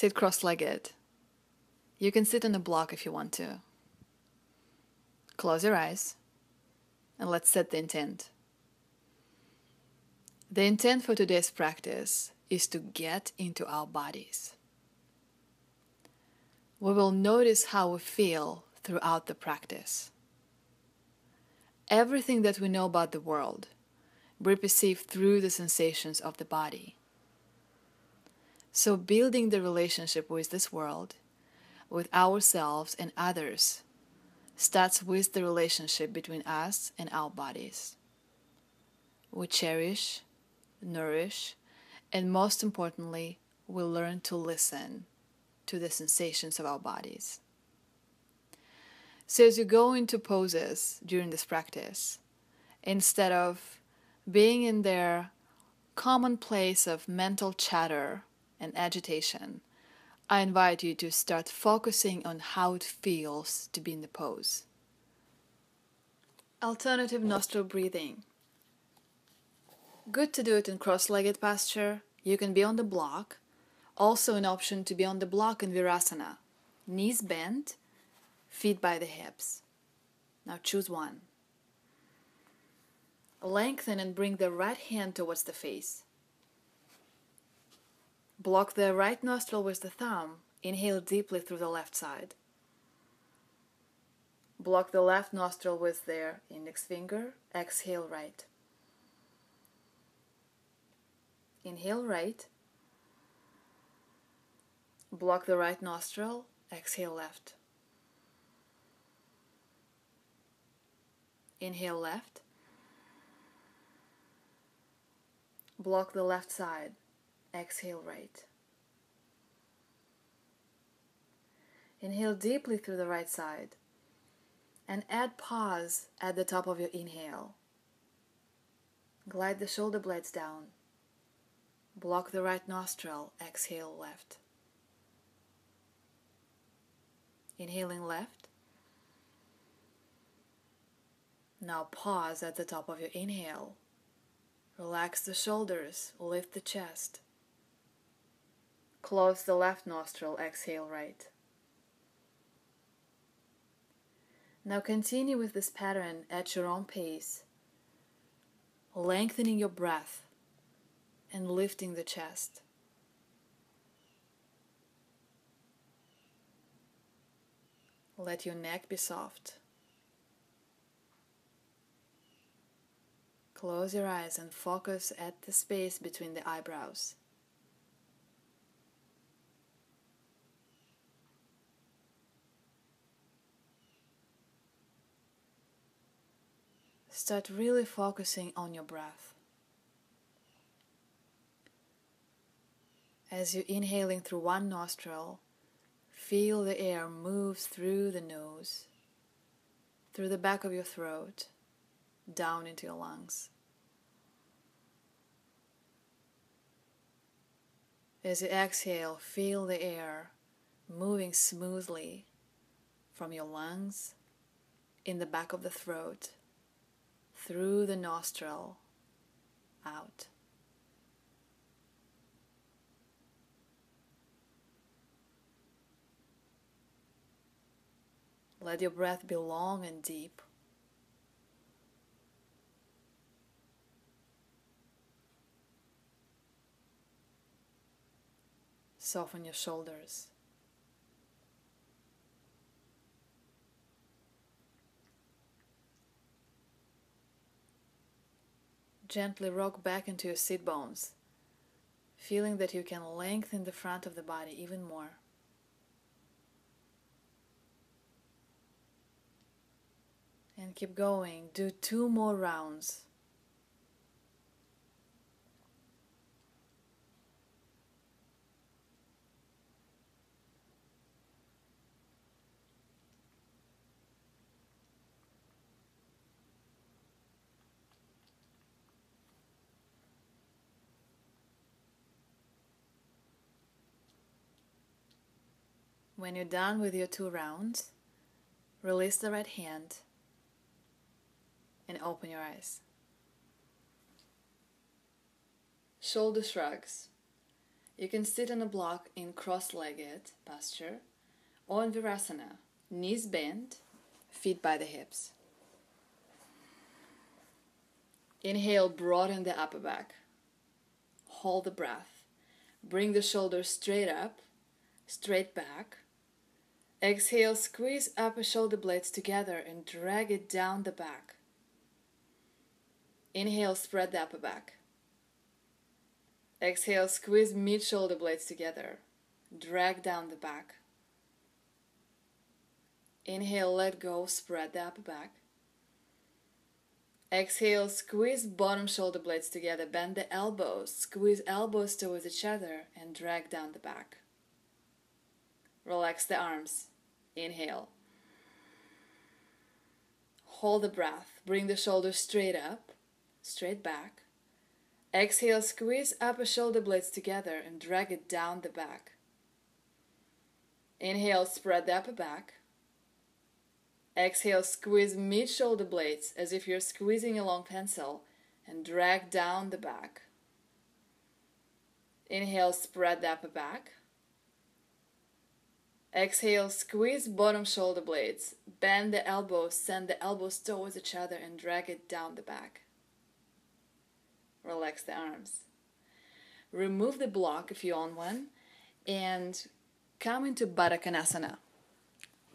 Sit cross-legged. You can sit on a block if you want to. Close your eyes and let's set the intent. The intent for today's practice is to get into our bodies. We will notice how we feel throughout the practice. Everything that we know about the world, we perceive through the sensations of the body. So building the relationship with this world, with ourselves and others, starts with the relationship between us and our bodies. We cherish, nourish, and most importantly, we learn to listen to the sensations of our bodies. So as you go into poses during this practice, instead of being in their common place of mental chatter and agitation, I invite you to start focusing on how it feels to be in the pose. Alternative nostril breathing. Good to do it in cross-legged posture. You can be on the block. Also an option to be on the block in Virasana. Knees bent, feet by the hips. Now choose one. Lengthen and bring the right hand towards the face. Block the right nostril with the thumb. Inhale deeply through the left side. Block the left nostril with the index finger. Exhale right. Inhale right. Block the right nostril. Exhale left. Inhale left. Block the left side. Exhale right. Inhale deeply through the right side and add pause at the top of your inhale. Glide the shoulder blades down. Block the right nostril. Exhale left. Inhaling left. Now pause at the top of your inhale. Relax the shoulders. Lift the chest. Close the left nostril. Exhale right. Now continue with this pattern at your own pace, lengthening your breath and lifting the chest. Let your neck be soft. Close your eyes and focus at the space between the eyebrows. Start really focusing on your breath. As you're inhaling through one nostril, feel the air moves through the nose, through the back of your throat, down into your lungs. As you exhale, feel the air moving smoothly from your lungs, in the back of the throat, through the nostril, out. Let your breath be long and deep. Soften your shoulders. Gently rock back into your sit bones, feeling that you can lengthen the front of the body even more. And keep going. Do 2 more rounds. When you're done with your 2 rounds, release the right hand and open your eyes. Shoulder shrugs. You can sit on a block in cross-legged posture or in Virasana. Knees bent, feet by the hips. Inhale, broaden the upper back. Hold the breath. Bring the shoulders straight up, straight back. Exhale, squeeze upper shoulder blades together and drag it down the back. Inhale, spread the upper back. Exhale, squeeze mid shoulder blades together. Drag down the back. Inhale, let go, spread the upper back. Exhale, squeeze bottom shoulder blades together, bend the elbows, squeeze elbows towards each other and drag down the back. Relax the arms. Inhale. Hold the breath. Bring the shoulders straight up, straight back. Exhale, squeeze upper shoulder blades together and drag it down the back. Inhale, spread the upper back. Exhale, squeeze mid shoulder blades as if you're squeezing a long pencil and drag down the back. Inhale, spread the upper back. Exhale, squeeze bottom shoulder blades. Bend the elbows, send the elbows towards each other and drag it down the back. Relax the arms. Remove the block if you own one and come into Baddha Konasana.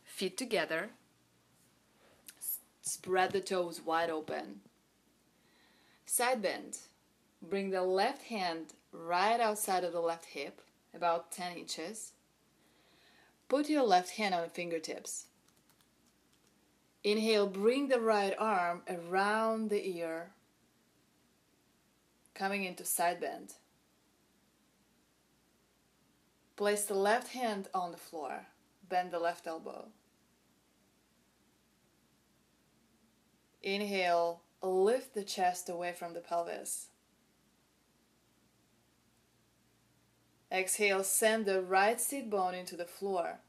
Feet together. Spread the toes wide open. Side bend. Bring the left hand right outside of the left hip, about 10 inches. Put your left hand on the fingertips. Inhale, bring the right arm around the ear, coming into side bend. Place the left hand on the floor. Bend the left elbow. Inhale, lift the chest away from the pelvis. Exhale, send the right sit bone into the floor.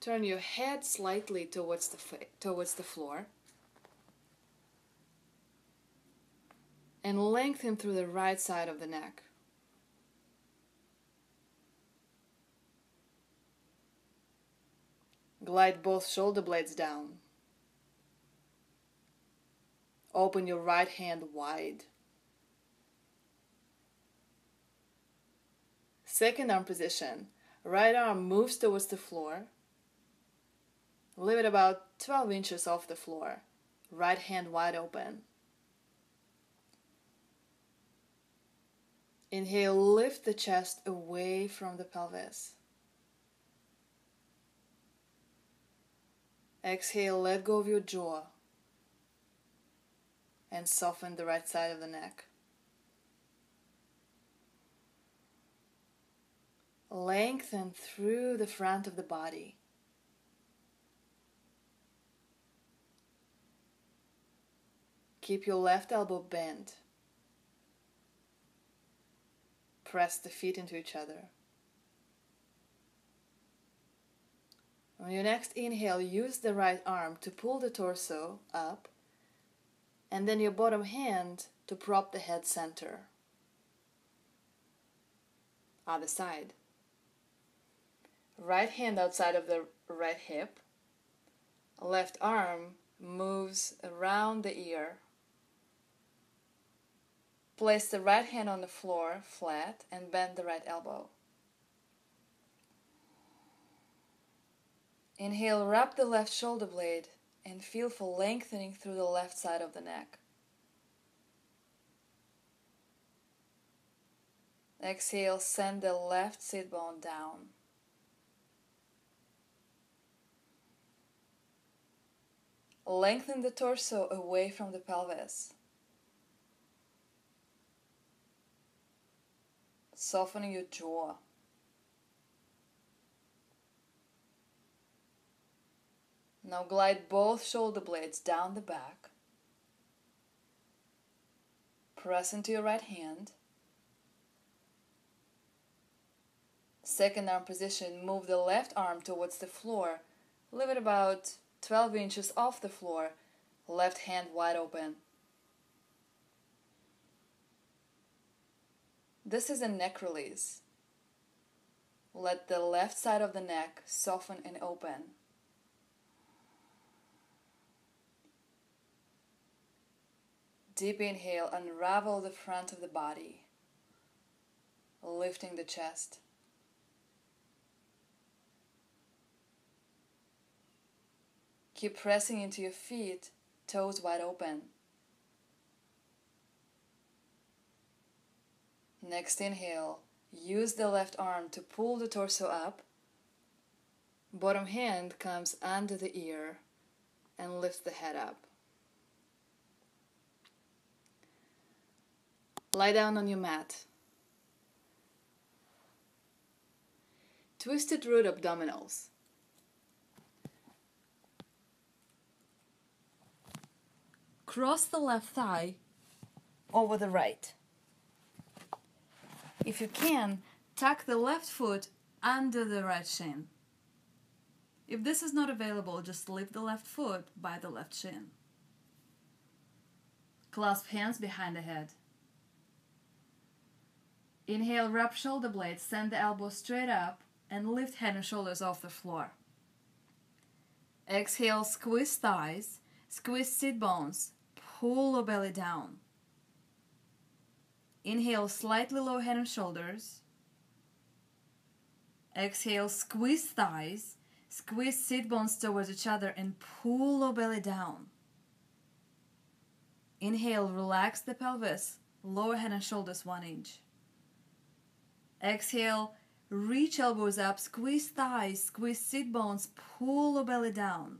Turn your head slightly towards the floor. And lengthen through the right side of the neck. Glide both shoulder blades down. Open your right hand wide. Second arm position. Right arm moves towards the floor. Leave it about 12 inches off the floor. Right hand wide open. Inhale, lift the chest away from the pelvis. Exhale, let go of your jaw and soften the right side of the neck. Lengthen through the front of the body. Keep your left elbow bent. Press the feet into each other. On your next inhale, use the right arm to pull the torso up, and then your bottom hand to prop the head center. Other side. Right hand outside of the right hip. Left arm moves around the ear. Place the right hand on the floor flat and bend the right elbow. Inhale, wrap the left shoulder blade and feel for lengthening through the left side of the neck. Exhale, send the left sit bone down. Lengthen the torso away from the pelvis. Softening your jaw. Now glide both shoulder blades down the back. Press into your right hand. Second arm position, move the left arm towards the floor. Leave it about 12 inches off the floor. Left hand wide open. This is a neck release. Let the left side of the neck soften and open. Deep inhale, unravel the front of the body, lifting the chest. Keep pressing into your feet, toes wide open. Next inhale, use the left arm to pull the torso up. Bottom hand comes under the ear and lifts the head up. Lie down on your mat. Twisted root abdominals. Cross the left thigh over the right. If you can, tuck the left foot under the right shin. If this is not available, just lift the left foot by the left shin. Clasp hands behind the head. Inhale, wrap shoulder blades, send the elbows straight up, and lift head and shoulders off the floor. Exhale, squeeze thighs, squeeze sit bones, pull the belly down. Inhale, slightly lower head and shoulders. Exhale, squeeze thighs, squeeze sit bones towards each other and pull the belly down. Inhale, relax the pelvis, lower head and shoulders 1 inch. Exhale, reach elbows up, squeeze thighs, squeeze sit bones, pull the belly down.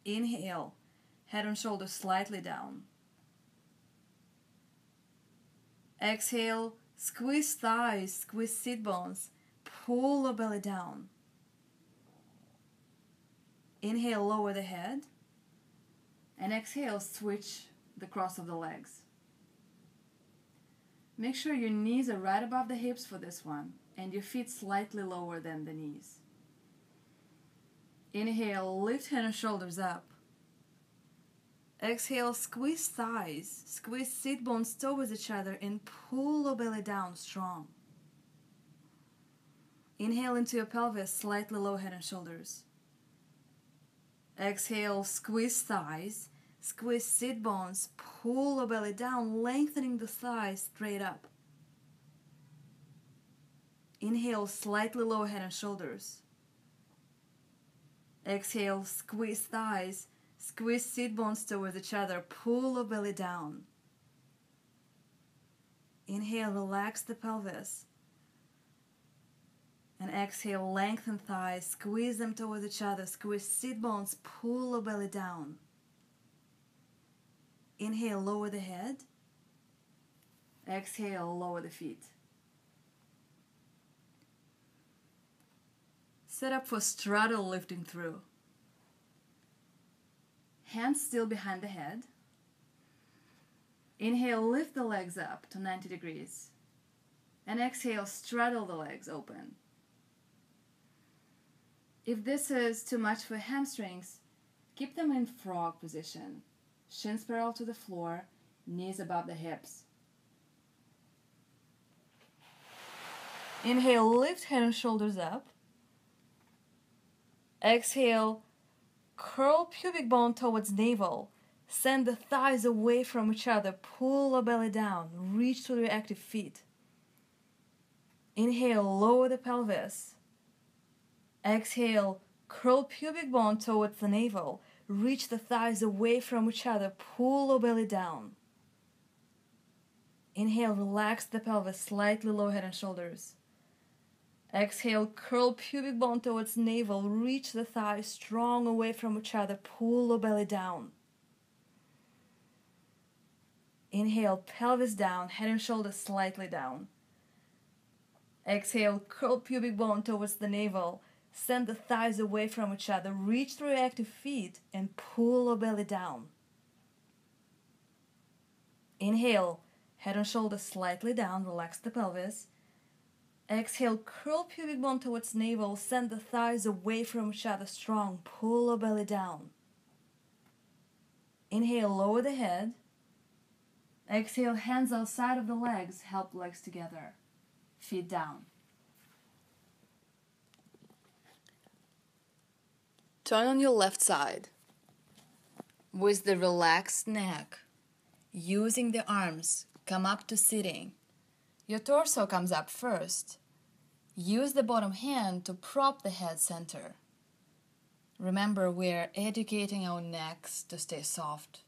Inhale, head and shoulders slightly down. Exhale, squeeze thighs, squeeze sit bones, pull the belly down. Inhale, lower the head. And exhale, switch the cross of the legs. Make sure your knees are right above the hips for this one and your feet slightly lower than the knees. Inhale, lift head and shoulders up. Exhale, squeeze thighs, squeeze sit bones towards each other and pull the belly down strong. Inhale into your pelvis, slightly lower head and shoulders. Exhale, squeeze thighs, squeeze sit bones, pull the belly down, lengthening the thighs straight up. Inhale, slightly lower head and shoulders. Exhale, squeeze thighs, squeeze sit bones towards each other, pull the belly down. Inhale, relax the pelvis. And exhale, lengthen thighs, squeeze them towards each other, squeeze sit bones, pull the belly down. Inhale, lower the head. Exhale, lower the feet. Set up for straddle lifting through. Hands still behind the head. Inhale, lift the legs up to 90 degrees. And exhale, straddle the legs open. If this is too much for hamstrings, keep them in frog position. Shins parallel to the floor, knees above the hips. Inhale, lift head and shoulders up. Exhale, curl pubic bone towards navel. Send the thighs away from each other. Pull the belly down. Reach to the active feet. Inhale, lower the pelvis. Exhale, curl pubic bone towards the navel. Reach the thighs away from each other. Pull the belly down. Inhale, relax the pelvis, slightly lower head and shoulders. Exhale, curl pubic bone towards navel. Reach the thighs strong away from each other. Pull the belly down. Inhale, pelvis down, head and shoulders slightly down. Exhale, curl pubic bone towards the navel. Send the thighs away from each other. Reach through your active feet and pull the belly down. Inhale, head and shoulders slightly down. Relax the pelvis. Exhale, curl pubic bone towards navel. Send the thighs away from each other strong. Pull the belly down. Inhale, lower the head. Exhale, hands outside of the legs, help legs together. Feet down. Turn on your left side. With the relaxed neck, using the arms, come up to sitting. Your torso comes up first. Use the bottom hand to prop the head center. Remember, we're educating our necks to stay soft.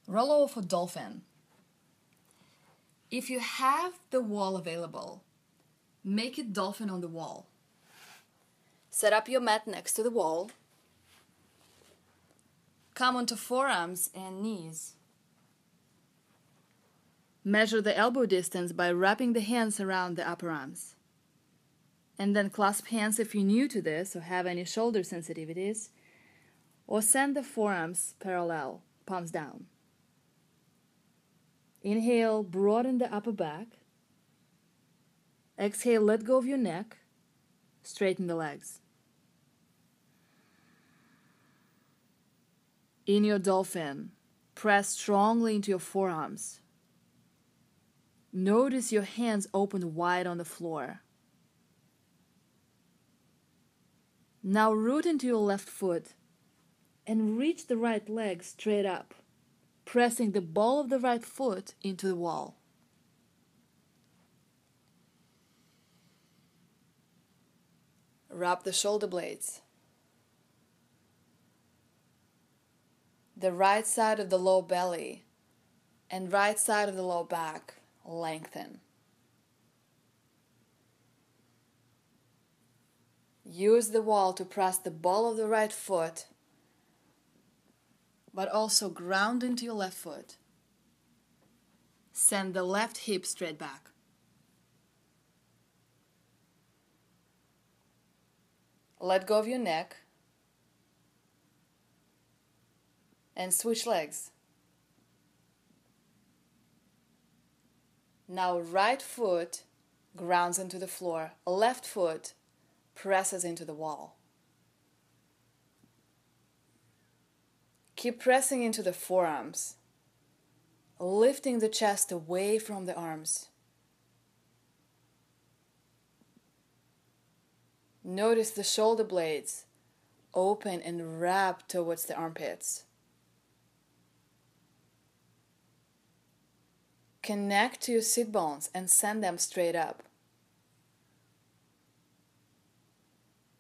Roll over for dolphin. If you have the wall available, make it dolphin on the wall. Set up your mat next to the wall. Come onto forearms and knees. Measure the elbow distance by wrapping the hands around the upper arms. And then clasp hands if you're new to this or have any shoulder sensitivities, or send the forearms parallel, palms down. Inhale, broaden the upper back. Exhale, let go of your neck. Straighten the legs. In your dolphin, press strongly into your forearms. Notice your hands open wide on the floor. Now root into your left foot and reach the right leg straight up, pressing the ball of the right foot into the wall. Wrap the shoulder blades. The right side of the low belly and right side of the low back lengthen. Use the wall to press the ball of the right foot, but also ground into your left foot. Send the left hip straight back. Let go of your neck and switch legs. Now right foot grounds into the floor, left foot presses into the wall. Keep pressing into the forearms, lifting the chest away from the arms. Notice the shoulder blades open and wrap towards the armpits. Connect to your sit bones and send them straight up.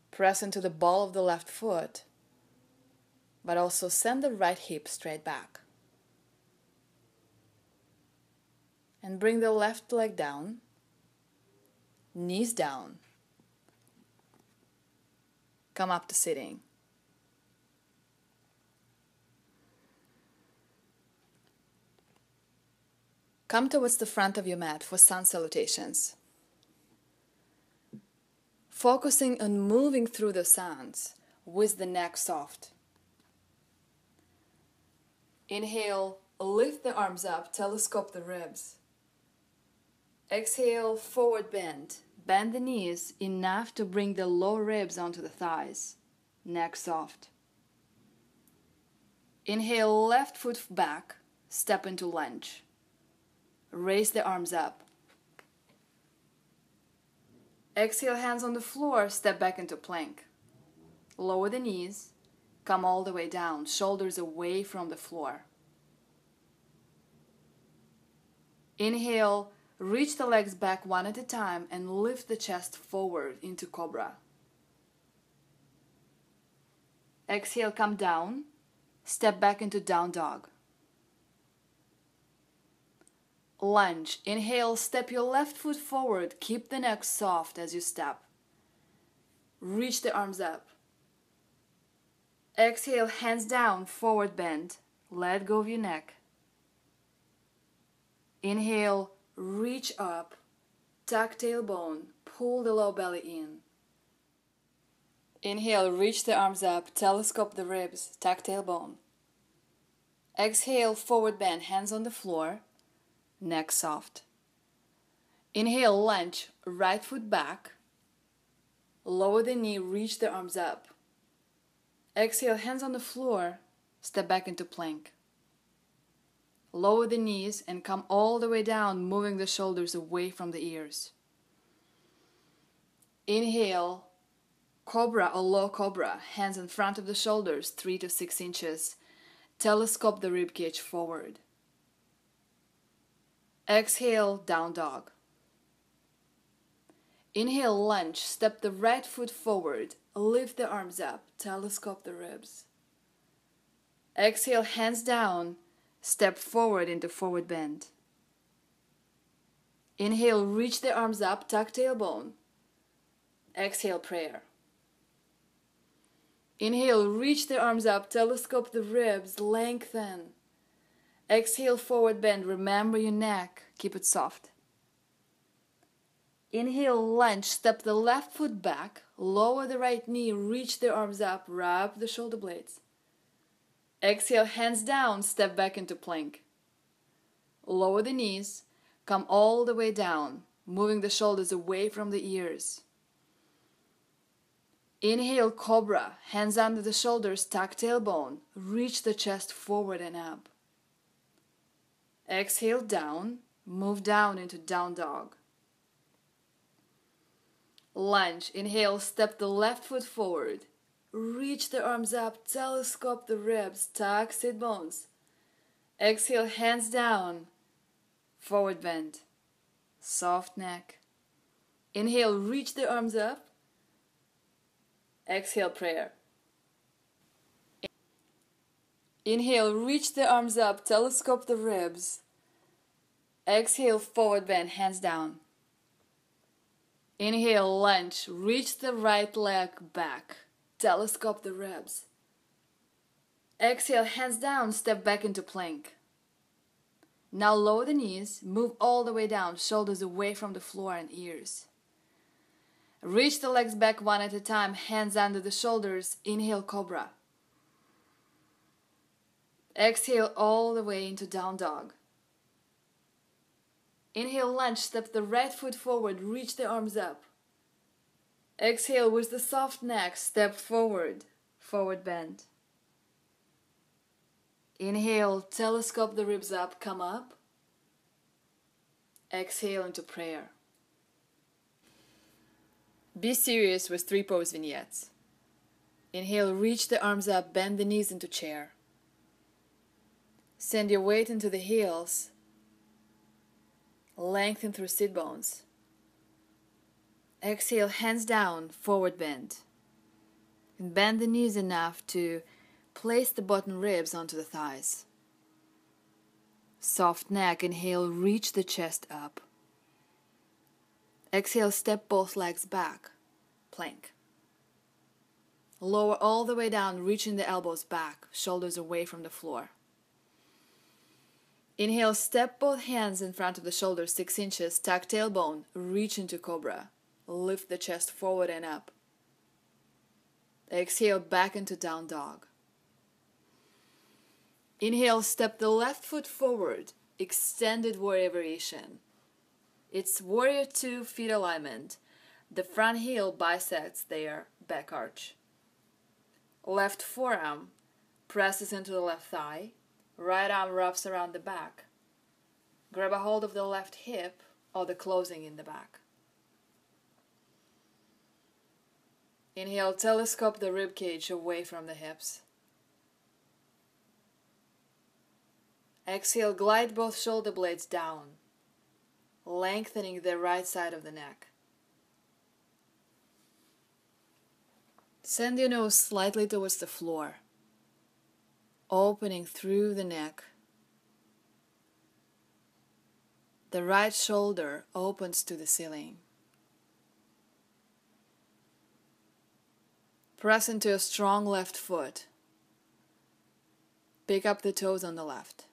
Press into the ball of the left foot, but also send the right hip straight back. And bring the left leg down, knees down. Come up to sitting. Come towards the front of your mat for sun salutations. Focusing on moving through the sounds with the neck soft. Inhale, lift the arms up, telescope the ribs. Exhale, forward bend. Bend the knees enough to bring the lower ribs onto the thighs. Neck soft. Inhale, left foot back, step into lunge. Raise the arms up. Exhale, hands on the floor, step back into plank. Lower the knees, come all the way down, shoulders away from the floor. Inhale, reach the legs back one at a time and lift the chest forward into cobra. Exhale, come down, step back into down dog. Lunge. Inhale, step your left foot forward. Keep the neck soft as you step. Reach the arms up. Exhale, hands down, forward bend. Let go of your neck. Inhale, reach up, tuck tailbone, pull the low belly in. Inhale, reach the arms up, telescope the ribs, tuck tailbone. Exhale, forward bend, hands on the floor. Neck soft. Inhale, lunge, right foot back. Lower the knee, reach the arms up. Exhale, hands on the floor, step back into plank. Lower the knees and come all the way down, moving the shoulders away from the ears. Inhale, cobra or low cobra, hands in front of the shoulders, 3 to 6 inches. Telescope the rib cage forward. Exhale, down dog. Inhale, lunge, step the right foot forward, lift the arms up, telescope the ribs. Exhale, hands down, step forward into forward bend. Inhale, reach the arms up, tuck tailbone. Exhale, prayer. Inhale, reach the arms up, telescope the ribs, lengthen. Exhale, forward bend, remember your neck, keep it soft. Inhale, lunge, step the left foot back, lower the right knee, reach the arms up, wrap the shoulder blades. Exhale, hands down, step back into plank. Lower the knees, come all the way down, moving the shoulders away from the ears. Inhale, cobra, hands under the shoulders, tuck tailbone, reach the chest forward and up. Exhale, down, move down into down dog. Lunge, inhale, step the left foot forward. Reach the arms up, telescope the ribs, tuck sit bones. Exhale, hands down, forward bend, soft neck. Inhale, reach the arms up. Exhale, prayer. Inhale, reach the arms up, telescope the ribs. Exhale, forward bend, hands down. Inhale, lunge, reach the right leg back, telescope the ribs. Exhale, hands down, step back into plank. Now lower the knees, move all the way down, shoulders away from the floor and ears. Reach the legs back one at a time, hands under the shoulders, inhale, cobra. Exhale all the way into down dog. Inhale, lunge, step the right foot forward, reach the arms up. Exhale with the soft neck, step forward, forward bend. Inhale, telescope the ribs up, come up. Exhale into prayer. Be serious with 3 pose vignettes. Inhale, reach the arms up, bend the knees into chair. Send your weight into the heels. Lengthen through sit bones. Exhale, hands down, forward bend. And bend the knees enough to place the bottom ribs onto the thighs. Soft neck, inhale, reach the chest up. Exhale, step both legs back, plank. Lower all the way down, reaching the elbows back, shoulders away from the floor. Inhale, step both hands in front of the shoulders 6 inches, tuck tailbone, reach into cobra. Lift the chest forward and up. Exhale, back into down dog. Inhale, step the left foot forward, extended warrior variation. It's warrior 2 feet alignment. The front heel bisects their back arch. Left forearm presses into the left thigh. Right arm wraps around the back. Grab a hold of the left hip or the closing in the back. Inhale, telescope the rib cage away from the hips. Exhale, glide both shoulder blades down, lengthening the right side of the neck. Send your nose slightly towards the floor, opening through the neck. The right shoulder opens to the ceiling. Press into a strong left foot. Pick up the toes on the left.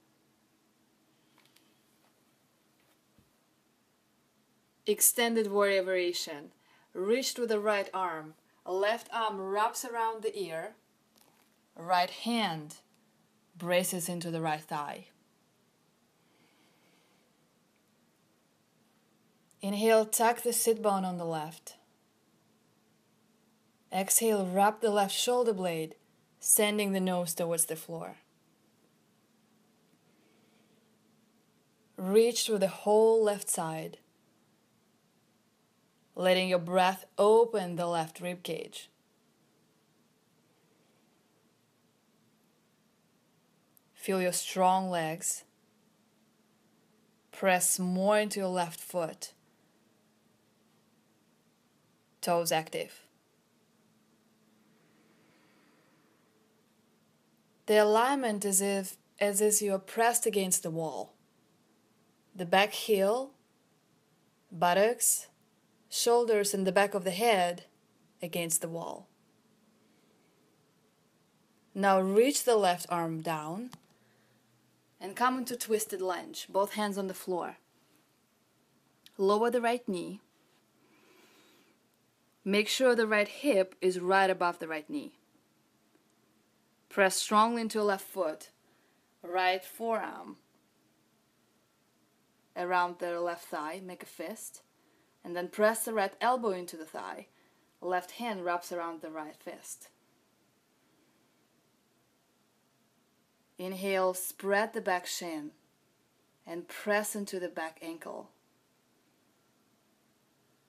Extended warrior variation. Reach through the right arm. Left arm wraps around the ear. Right hand braces into the right thigh. Inhale, tuck the sit bone on the left. Exhale, wrap the left shoulder blade, sending the nose towards the floor. Reach through the whole left side, letting your breath open the left rib cage. Feel your strong legs. Press more into your left foot. Toes active. The alignment is as if you are pressed against the wall. The back heel, buttocks, shoulders, and the back of the head against the wall. Now reach the left arm down and come into twisted lunge, both hands on the floor. Lower the right knee. Make sure the right hip is right above the right knee. Press strongly into your left foot, right forearm around the left thigh, make a fist, and then press the right elbow into the thigh. Left hand wraps around the right fist. Inhale, spread the back shin and press into the back ankle.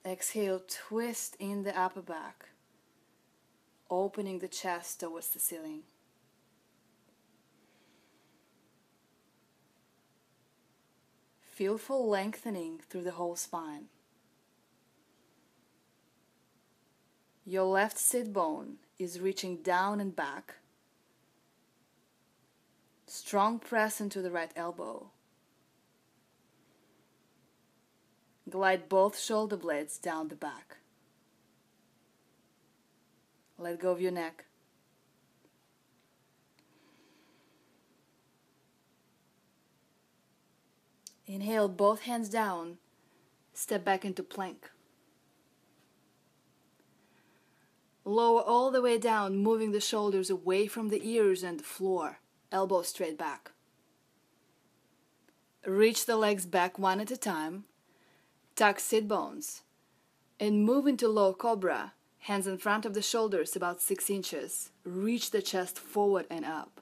Exhale, twist in the upper back, opening the chest towards the ceiling. Feel full lengthening through the whole spine. Your left sit bone is reaching down and back. Strong press into the right elbow. Glide both shoulder blades down the back. Let go of your neck. Inhale, both hands down. Step back into plank. Lower all the way down, moving the shoulders away from the ears and the floor. Elbows straight back. Reach the legs back one at a time. Tuck sit bones. And move into low cobra. Hands in front of the shoulders about 6 inches. Reach the chest forward and up.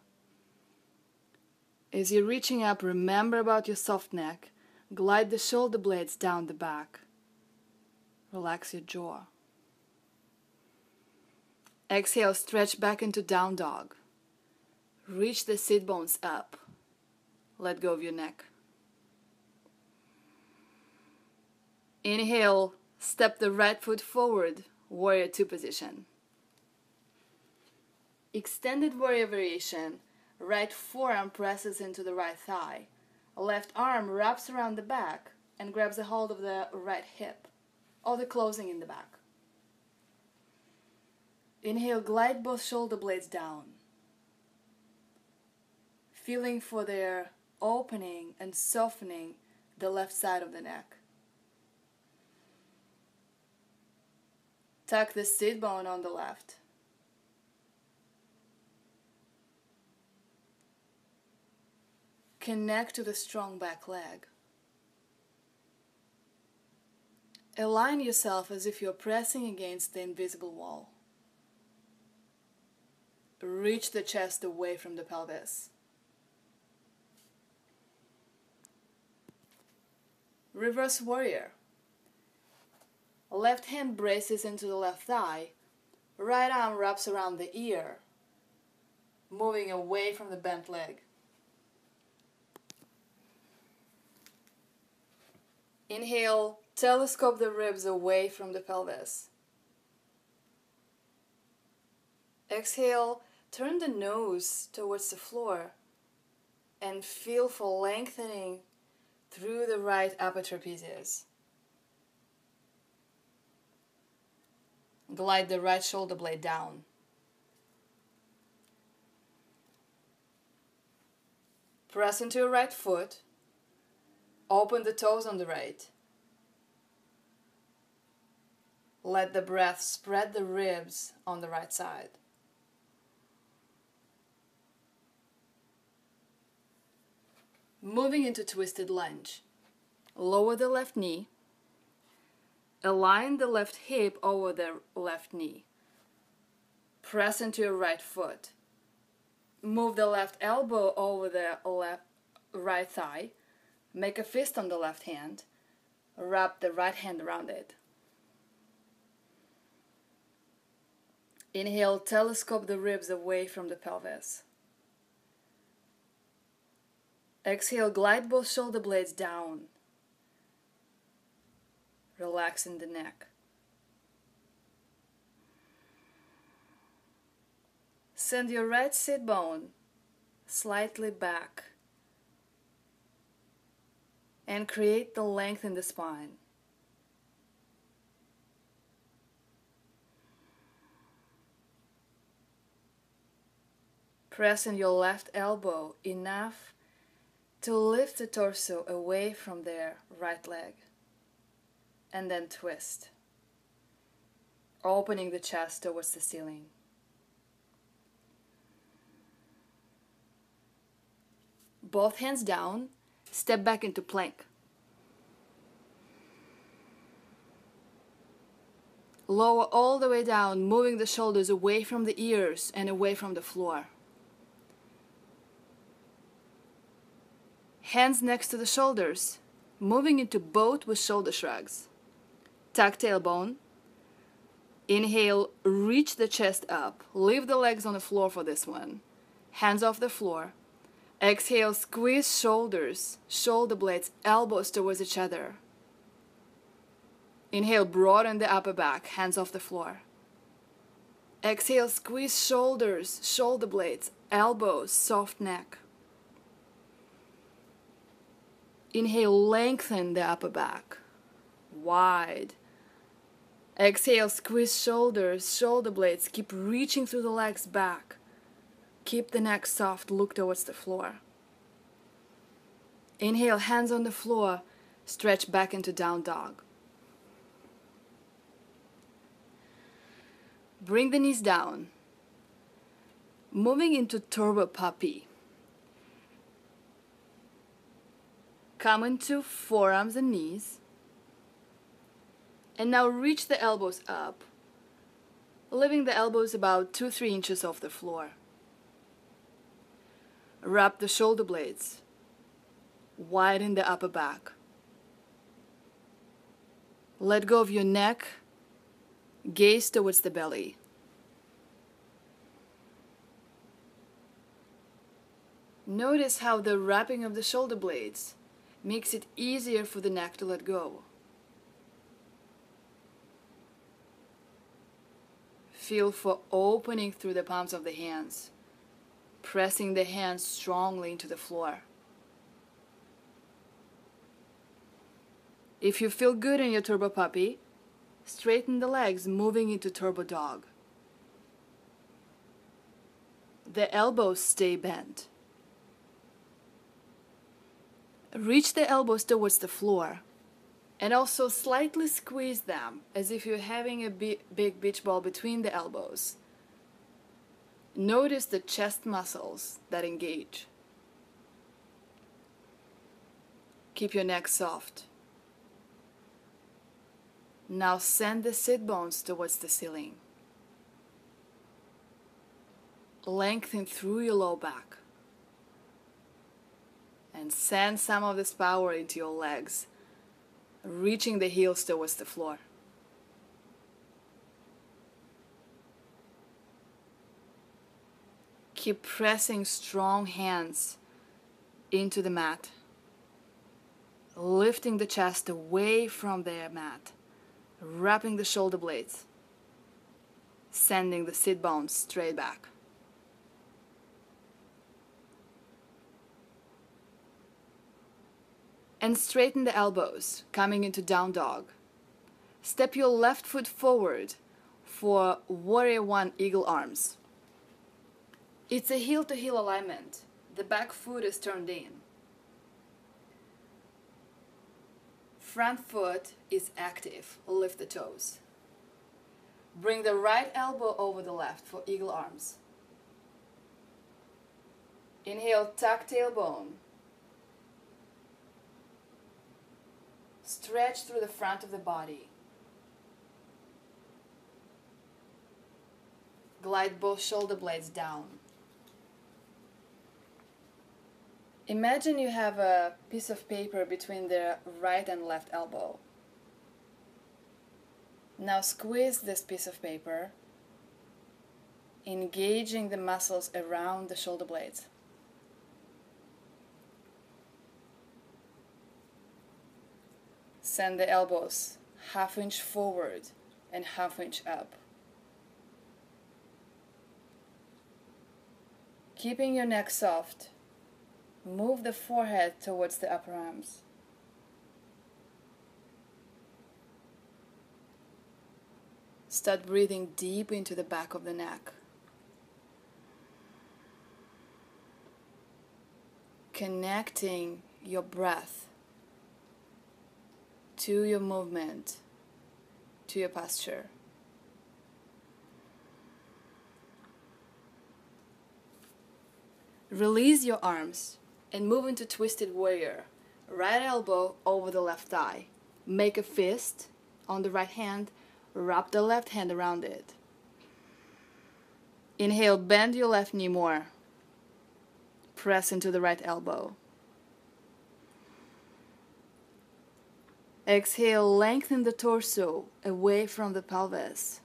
As you're reaching up, remember about your soft neck. Glide the shoulder blades down the back. Relax your jaw. Exhale, stretch back into down dog. Reach the sit bones up. Let go of your neck. Inhale, step the right foot forward, warrior two position. Extended warrior variation, right forearm presses into the right thigh. Left arm wraps around the back and grabs a hold of the right hip, or the closing in the back. Inhale, glide both shoulder blades down. Feeling for their opening and softening the left side of the neck. Tuck the sit bone on the left. Connect to the strong back leg. Align yourself as if you're pressing against the invisible wall. Reach the chest away from the pelvis. Reverse warrior. Left hand braces into the left thigh. Right arm wraps around the ear, moving away from the bent leg. Inhale, telescope the ribs away from the pelvis. Exhale, turn the nose towards the floor and feel for lengthening through the right upper trapezius. Glide the right shoulder blade down. Press into your right foot. Open the toes on the right. Let the breath spread the ribs on the right side. Moving into twisted lunge. Lower the left knee. Align the left hip over the left knee. Press into your right foot. Move the left elbow over the right thigh. Make a fist on the left hand. Wrap the right hand around it. Inhale, telescope the ribs away from the pelvis. Exhale, glide both shoulder blades down, relaxing the neck. Send your right sit bone slightly back and create the length in the spine. Press in your left elbow enough to lift the torso away from their right leg, and then twist, opening the chest towards the ceiling. Both hands down, step back into plank. Lower all the way down, moving the shoulders away from the ears and away from the floor. Hands next to the shoulders, moving into boat with shoulder shrugs. Tuck tailbone. Inhale, reach the chest up. Leave the legs on the floor for this one. Hands off the floor. Exhale, squeeze shoulders, shoulder blades, elbows towards each other. Inhale, broaden the upper back, hands off the floor. Exhale, squeeze shoulders, shoulder blades, elbows, soft neck. Inhale, lengthen the upper back, wide. Exhale, squeeze shoulders, shoulder blades, keep reaching through the legs back. Keep the neck soft, look towards the floor. Inhale, hands on the floor, stretch back into down dog. Bring the knees down. Moving into turbo puppy. Come into forearms and knees. And now reach the elbows up, leaving the elbows about 2-3 inches off the floor. Wrap the shoulder blades. Widen the upper back. Let go of your neck. Gaze towards the belly. Notice how the wrapping of the shoulder blades makes it easier for the neck to let go. Feel for opening through the palms of the hands, pressing the hands strongly into the floor. If you feel good in your turbo puppy, straighten the legs, moving into turbo dog. The elbows stay bent. Reach the elbows towards the floor and also slightly squeeze them as if you're having a big beach ball between the elbows. Notice the chest muscles that engage. Keep your neck soft. Now send the sit bones towards the ceiling. Lengthen through your low back. And send some of this power into your legs, reaching the heels towards the floor. Keep pressing strong hands into the mat, lifting the chest away from the mat, wrapping the shoulder blades, sending the sit bones straight back. And straighten the elbows, coming into down dog. Step your left foot forward for Warrior One Eagle Arms. It's a heel to heel alignment. The back foot is turned in. Front foot is active. Lift the toes. Bring the right elbow over the left for Eagle Arms. Inhale, tuck tailbone. Stretch through the front of the body. Glide both shoulder blades down. Imagine you have a piece of paper between the right and left elbow. Now squeeze this piece of paper, engaging the muscles around the shoulder blades. Send the elbows ½ inch forward and ½ inch up. Keeping your neck soft, move the forehead towards the upper arms. Start breathing deep into the back of the neck. Connecting your breath to your movement, to your posture. Release your arms and move into Twisted Warrior. Right elbow over the left thigh. Make a fist on the right hand. Wrap the left hand around it. Inhale, bend your left knee more. Press into the right elbow. Exhale, lengthen the torso away from the pelvis.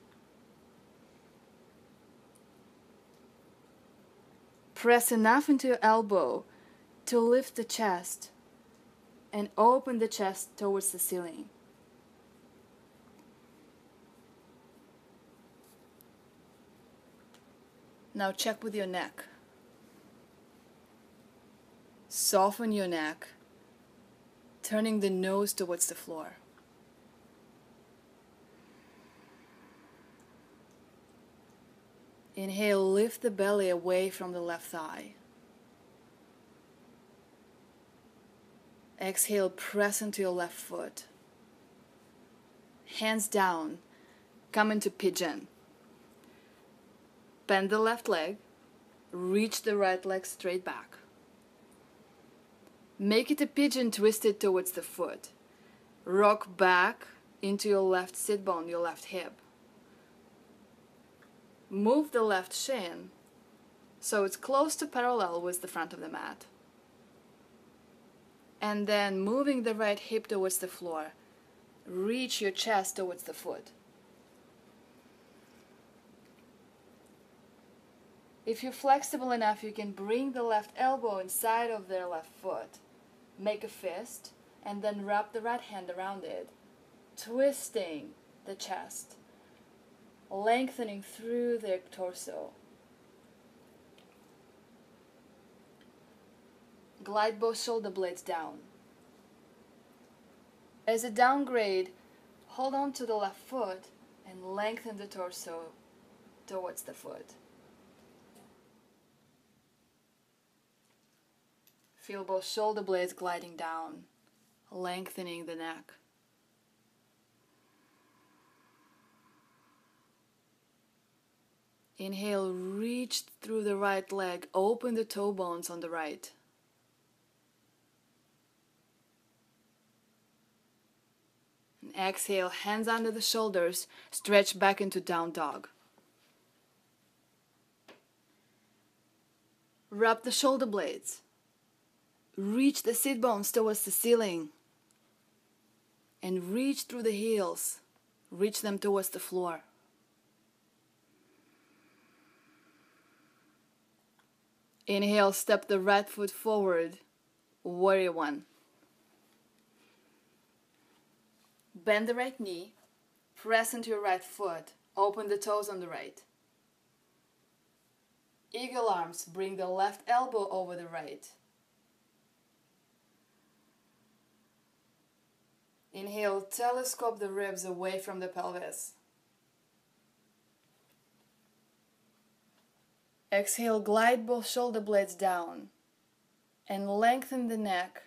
Press enough into your elbow to lift the chest and open the chest towards the ceiling. Now check with your neck. Soften your neck, turning the nose towards the floor. Inhale, lift the belly away from the left thigh. Exhale, press into your left foot. Hands down, come into pigeon. Bend the left leg, reach the right leg straight back. Make it a pigeon twisted towards the foot. Rock back into your left sit bone, your left hip. Move the left shin so it's close to parallel with the front of the mat. And then moving the right hip towards the floor, reach your chest towards the foot. If you're flexible enough, you can bring the left elbow inside of the left foot. Make a fist and then wrap the right hand around it, twisting the chest, lengthening through the torso. Glide both shoulder blades down. As a downgrade, hold on to the left foot and lengthen the torso towards the foot. Feel both shoulder blades gliding down, lengthening the neck. Inhale, reach through the right leg, open the toe bones on the right. And exhale, hands under the shoulders, stretch back into down dog. Wrap the shoulder blades. Reach the sit bones towards the ceiling. And reach through the heels. Reach them towards the floor. Inhale, step the right foot forward. Warrior One. Bend the right knee. Press into your right foot. Open the toes on the right. Eagle arms, bring the left elbow over the right. Inhale, telescope the ribs away from the pelvis. Exhale, glide both shoulder blades down and lengthen the neck,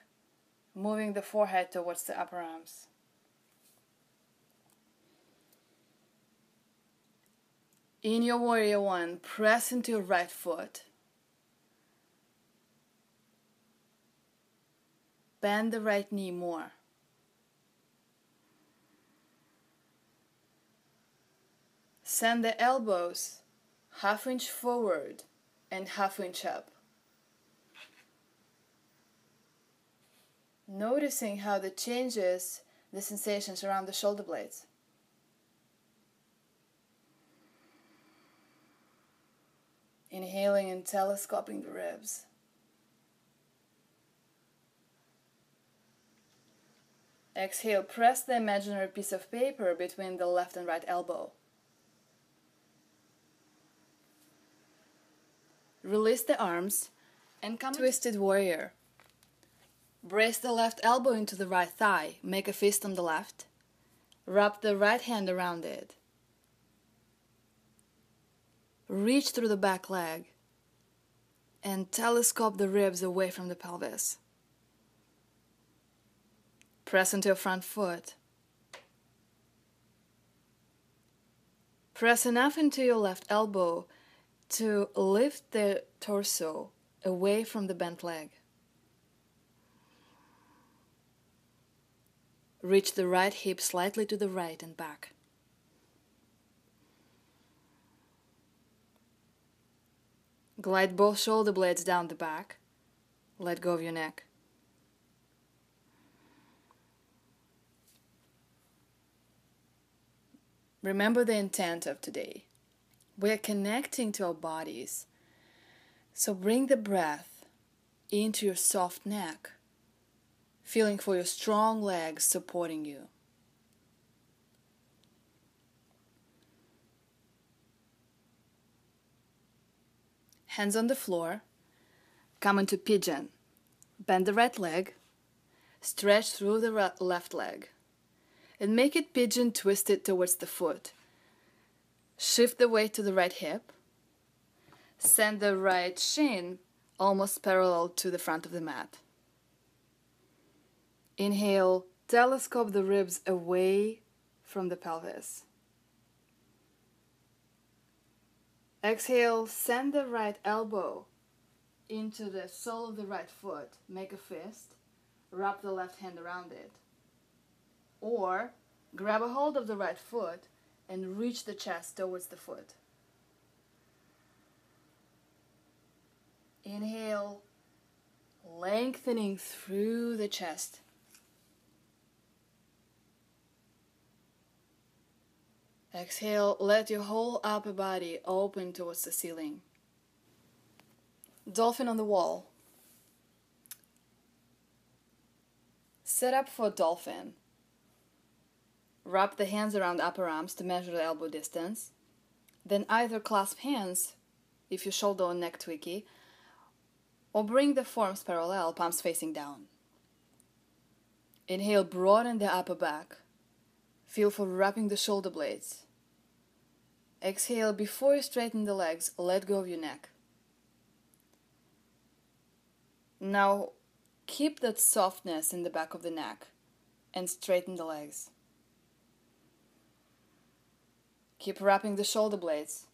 moving the forehead towards the upper arms. In your Warrior One, press into your right foot. Bend the right knee more. Send the elbows ½ inch forward and ½ inch up. Noticing how that changes the sensations around the shoulder blades. Inhaling and telescoping the ribs. Exhale, press the imaginary piece of paper between the left and right elbow. Release the arms and come Twisted Warrior. Brace the left elbow into the right thigh. Make a fist on the left. Wrap the right hand around it. Reach through the back leg and telescope the ribs away from the pelvis. Press into your front foot. Press enough into your left elbow to lift the torso away from the bent leg. Reach the right hip slightly to the right and back. Glide both shoulder blades down the back. Let go of your neck. Remember the intent of today. We are connecting to our bodies. So bring the breath into your soft neck, feeling for your strong legs supporting you. Hands on the floor. Come into pigeon. Bend the right leg. Stretch through the left leg. And make it pigeon twisted towards the foot. Shift the weight to the right hip. Send the right shin almost parallel to the front of the mat. Inhale, telescope the ribs away from the pelvis. Exhale, send the right elbow into the sole of the right foot. Make a fist. Wrap the left hand around it. Or grab a hold of the right foot and reach the chest towards the foot. Inhale, lengthening through the chest. Exhale, let your whole upper body open towards the ceiling. Dolphin on the wall. Set up for dolphin. Wrap the hands around upper arms to measure the elbow distance. Then either clasp hands if your shoulder or neck tweaky, or bring the forms parallel, palms facing down. Inhale, broaden the upper back. Feel for wrapping the shoulder blades. Exhale, before you straighten the legs, let go of your neck. Now, keep that softness in the back of the neck and straighten the legs. Keep wrapping the shoulder blades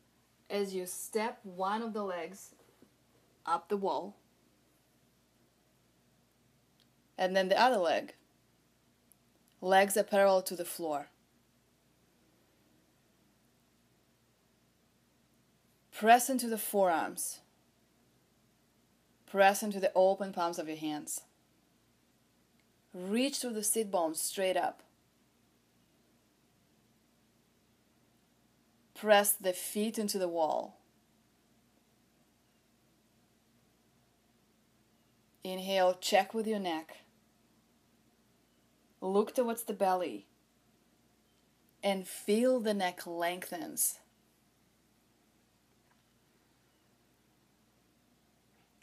as you step one of the legs up the wall, and then the other leg. Legs are parallel to the floor. Press into the forearms. Press into the open palms of your hands. Reach through the sit bones straight up. Press the feet into the wall. Inhale, check with your neck. Look towards the belly and feel the neck lengthens.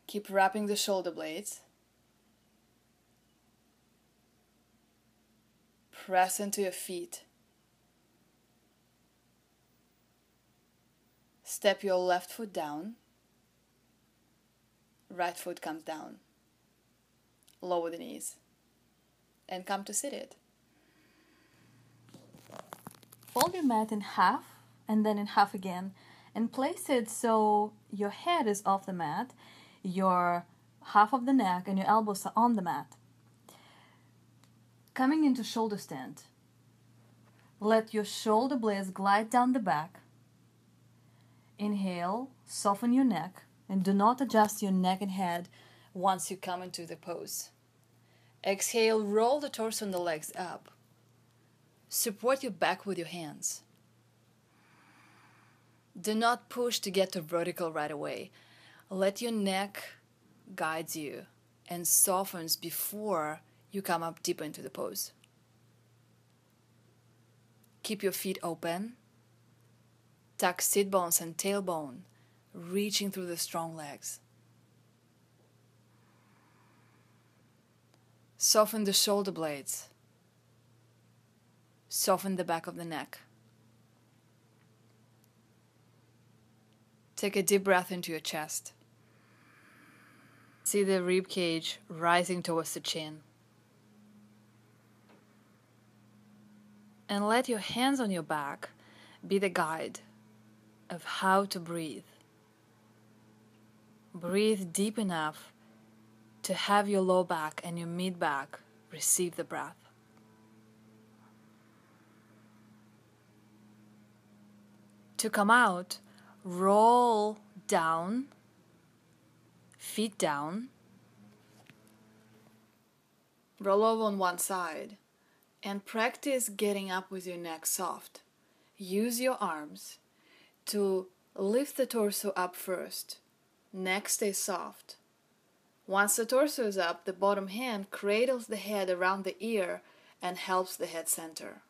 Keep wrapping the shoulder blades. Press into your feet. Step your left foot down. Right foot comes down. Lower the knees. And come to seated. Fold your mat in half and then in half again. And place it so your head is off the mat, your half of the neck and your elbows are on the mat. Coming into shoulder stand. Let your shoulder blades glide down the back. Inhale, soften your neck, and do not adjust your neck and head once you come into the pose. Exhale, roll the torso and the legs up. Support your back with your hands. Do not push to get to vertical right away. Let your neck guide you and softens before you come up deeper into the pose. Keep your feet open. Tuck sit bones and tailbone, reaching through the strong legs. Soften the shoulder blades. Soften the back of the neck. Take a deep breath into your chest. See the rib cage rising towards the chin. And let your hands on your back be the guide of how to breathe. Breathe deep enough to have your low back and your mid back receive the breath. To come out, roll down, feet down, roll over on one side, and practice getting up with your neck soft. Use your arms to lift the torso up first. Neck stays soft. Once the torso is up, the bottom hand cradles the head around the ear and helps the head center.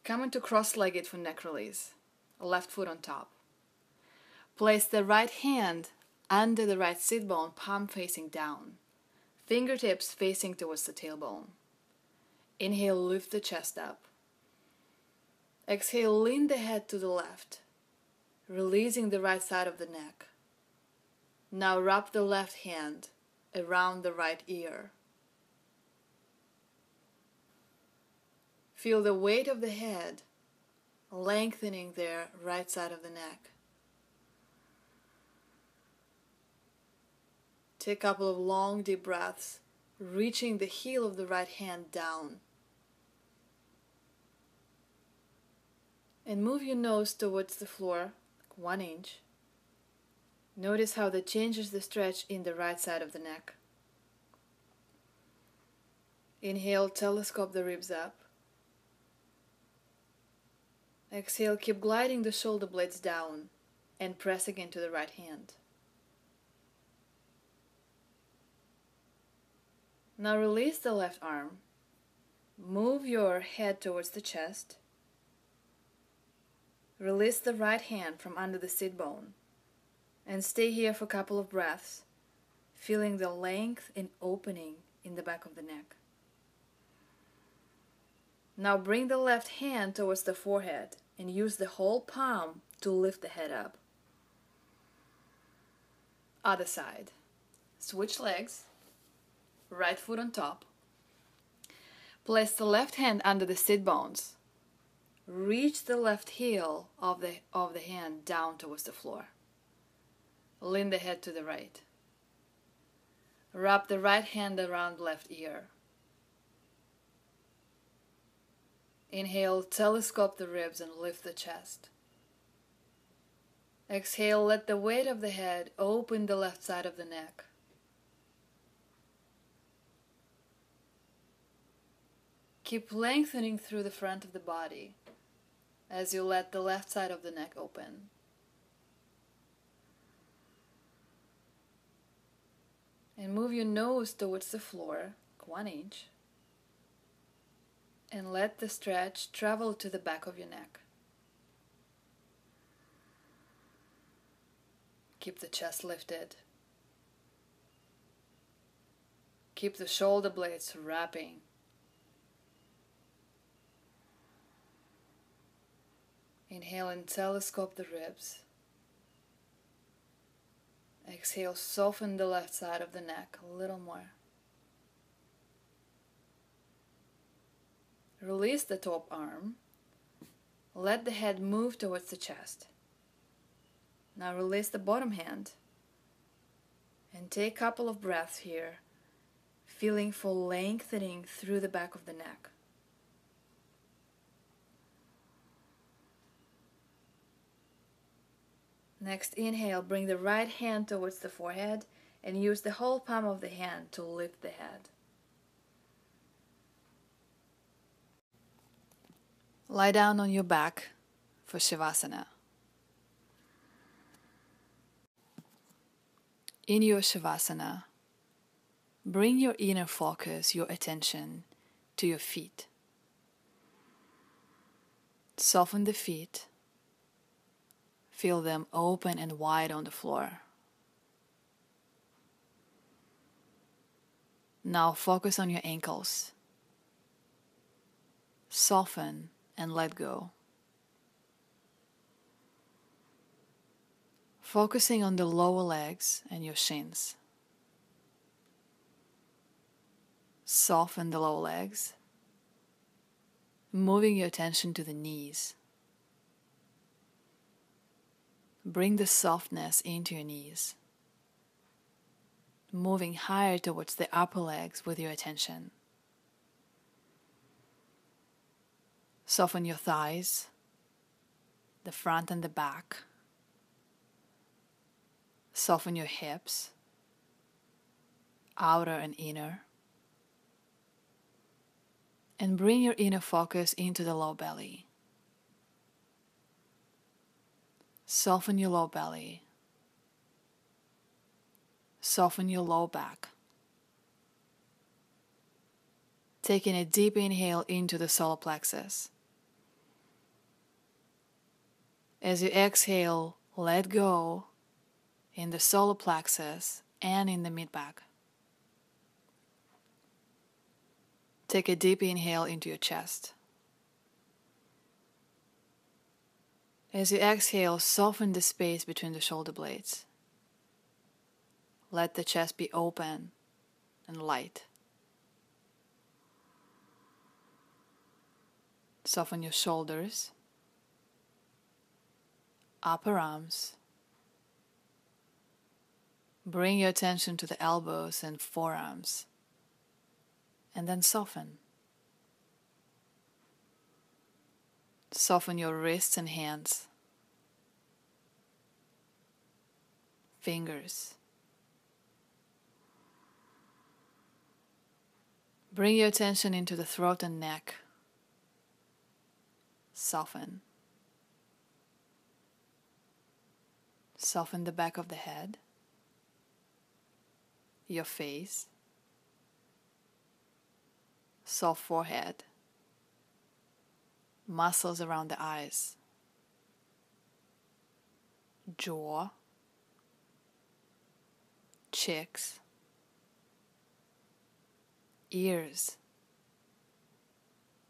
Come into cross-legged for neck release. Left foot on top. Place the right hand under the right sit bone, palm facing down. Fingertips facing towards the tailbone. Inhale, lift the chest up. Exhale, lean the head to the left, releasing the right side of the neck. Now wrap the left hand around the right ear. Feel the weight of the head lengthening the right side of the neck. Take a couple of long deep breaths, reaching the heel of the right hand down. And move your nose towards the floor, 1 inch. Notice how that changes the stretch in the right side of the neck. Inhale, telescope the ribs up. Exhale, keep gliding the shoulder blades down and pressing into the right hand. Now release the left arm. Move your head towards the chest. Release the right hand from under the sit bone and stay here for a couple of breaths, feeling the length and opening in the back of the neck. Now bring the left hand towards the forehead and use the whole palm to lift the head up. Other side. Switch legs. Right foot on top. Place the left hand under the sit bones. Reach the left heel of the hand down towards the floor. Lean the head to the right. Wrap the right hand around left ear. Inhale, telescope the ribs and lift the chest. Exhale, let the weight of the head open the left side of the neck. Keep lengthening through the front of the body as you let the left side of the neck open. And move your nose towards the floor, 1 inch. And let the stretch travel to the back of your neck. Keep the chest lifted. Keep the shoulder blades wrapping. Inhale and telescope the ribs. Exhale, soften the left side of the neck a little more. Release the top arm. Let the head move towards the chest. Now release the bottom hand. And take a couple of breaths here, feeling for lengthening through the back of the neck. Next, inhale, bring the right hand towards the forehead and use the whole palm of the hand to lift the head. Lie down on your back for Shavasana. In your Shavasana, bring your inner focus, your attention to your feet. Soften the feet. Feel them open and wide on the floor. Now focus on your ankles. Soften and let go. Focusing on the lower legs and your shins. Soften the lower legs. Moving your attention to the knees. Bring the softness into your knees. Moving higher towards the upper legs with your attention. Soften your thighs, the front and the back. Soften your hips, outer and inner. And bring your inner focus into the low belly. Soften your low belly. Soften your low back. Taking a deep inhale into the solar plexus. As you exhale, let go in the solar plexus and in the mid-back. Take a deep inhale into your chest. As you exhale, soften the space between the shoulder blades. Let the chest be open and light. Soften your shoulders, upper arms. Bring your attention to the elbows and forearms, and then soften. Soften your wrists and hands, fingers. Bring your attention into the throat and neck. Soften. Soften the back of the head, your face, soft forehead, muscles around the eyes, jaw, cheeks, ears,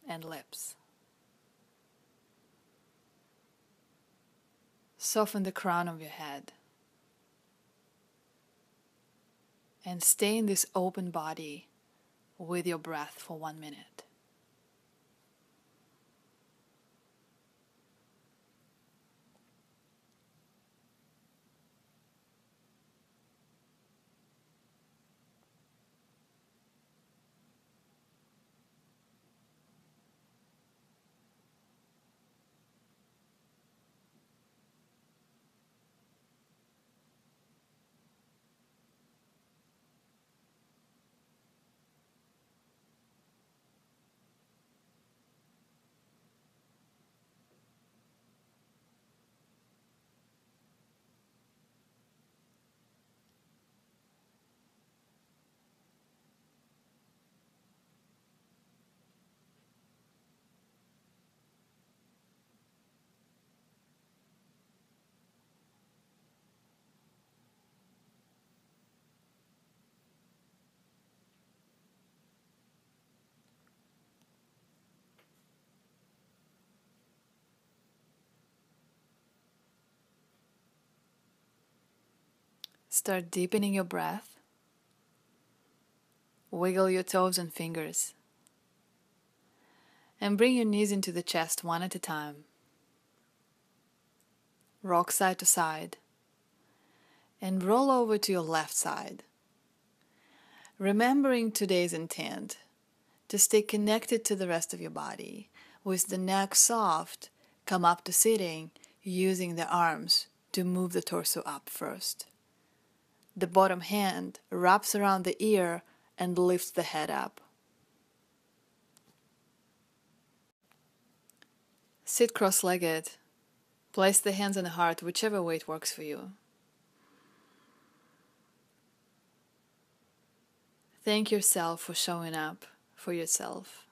and lips. Soften the crown of your head. And stay in this open body with your breath for 1 minute. Start deepening your breath. Wiggle your toes and fingers. And bring your knees into the chest one at a time. Rock side to side. And roll over to your left side. Remembering today's intent to stay connected to the rest of your body. With the neck soft, come up to sitting, using the arms to move the torso up first. The bottom hand wraps around the ear and lifts the head up. Sit cross-legged. Place the hands on the heart, whichever way it works for you. Thank yourself for showing up for yourself.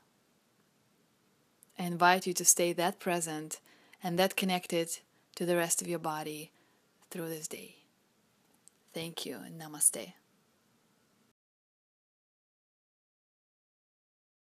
I invite you to stay that present and that connected to the rest of your body through this day. Thank you and namaste.